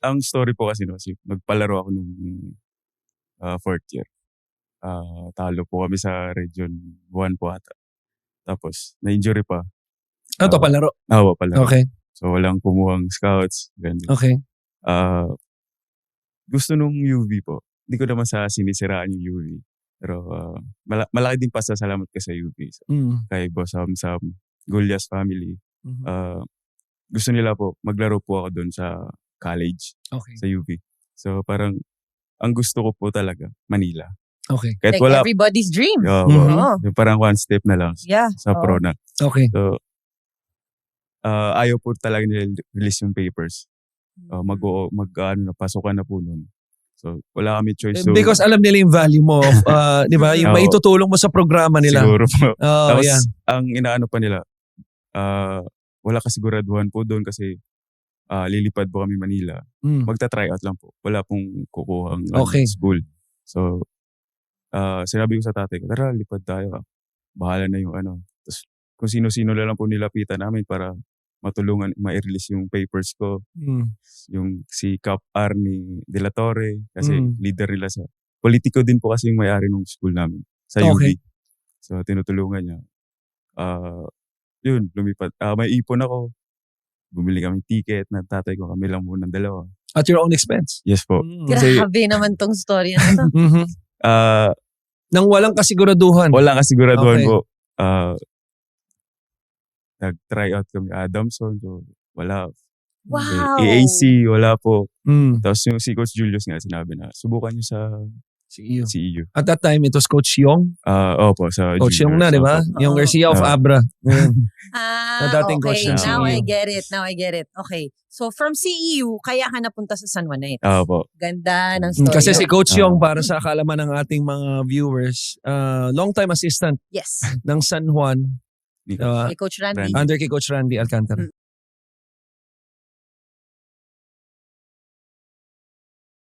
ang story po kasi nagpalaro ako nung 4th year. Talo po kami sa Region 1 po ata. Tapos, na-injury pa. Ito, palaro? Oo, palaro. Okay. So, walang kumuhang scouts. Ganun. Okay. Gusto nung UV po. Hindi ko naman sa sinisiraan yung UV. Pero malaki din pasasalamat ko sa UV. So, kay Boss Sam, Gullias family. Gusto nila po, maglaro po ako doon sa college. Okay. Sa UV. So, parang, ang gusto ko po talaga, Manila. Okay. Like Kahit wala, everybody's dream. parang one step na lang sa pro na. Okay. So, ayaw po talaga nila release yung papers. Pasukan na po nun. So, wala kami choice. So, Because alam nila yung value mo. Di ba? Yung maitutulong mo sa programa nila. Siguro po. Tapos, yeah. ang inaano pa nila, wala kasiguraduhan po doon kasi lilipad po kami Manila. Magta-try out lang po. Wala pong kukuha ang school. So, sinabi ko sa tatay ko, tara, lipad tayo. Bahala na yung Tapos, kung sino-sino lang po nilapitan namin para matulungan, ma-release yung papers ko. Yung si Cap R ni De La Torre, kasi leader nila sa... Politiko din po kasi yung may-ari ng school namin sa UV. So, tinutulungan niya. Yun, lumipad. May ipon ako. Bumili kami ticket na tatay ko. Kami lang muna ng dalawa. At your own expense? Yes po. Grabe naman tong story na to. Nang walang kasiguraduhan? Walang kasiguraduhan po. Nag-try out kami Adamson. So, wala. Wow. AAC, wala po. Tapos yung si Coach Julius nga sinabi na, subukan nyo sa CEU. At that time, it was Coach Yong? Opo, sa Coach Yong na, di ba? Yung Garcia of Abra. Dating coach ng Now CEU. I get it. Okay. So from CEU, kaya ka napunta sa San Juanites. Opo. Ganda ng story. Kasi si Coach Yong, para sa kaalaman ng ating mga viewers, long-time assistant yes. ng San Juan. Kay Coach Randy. Under kay Coach Randy Alcantara.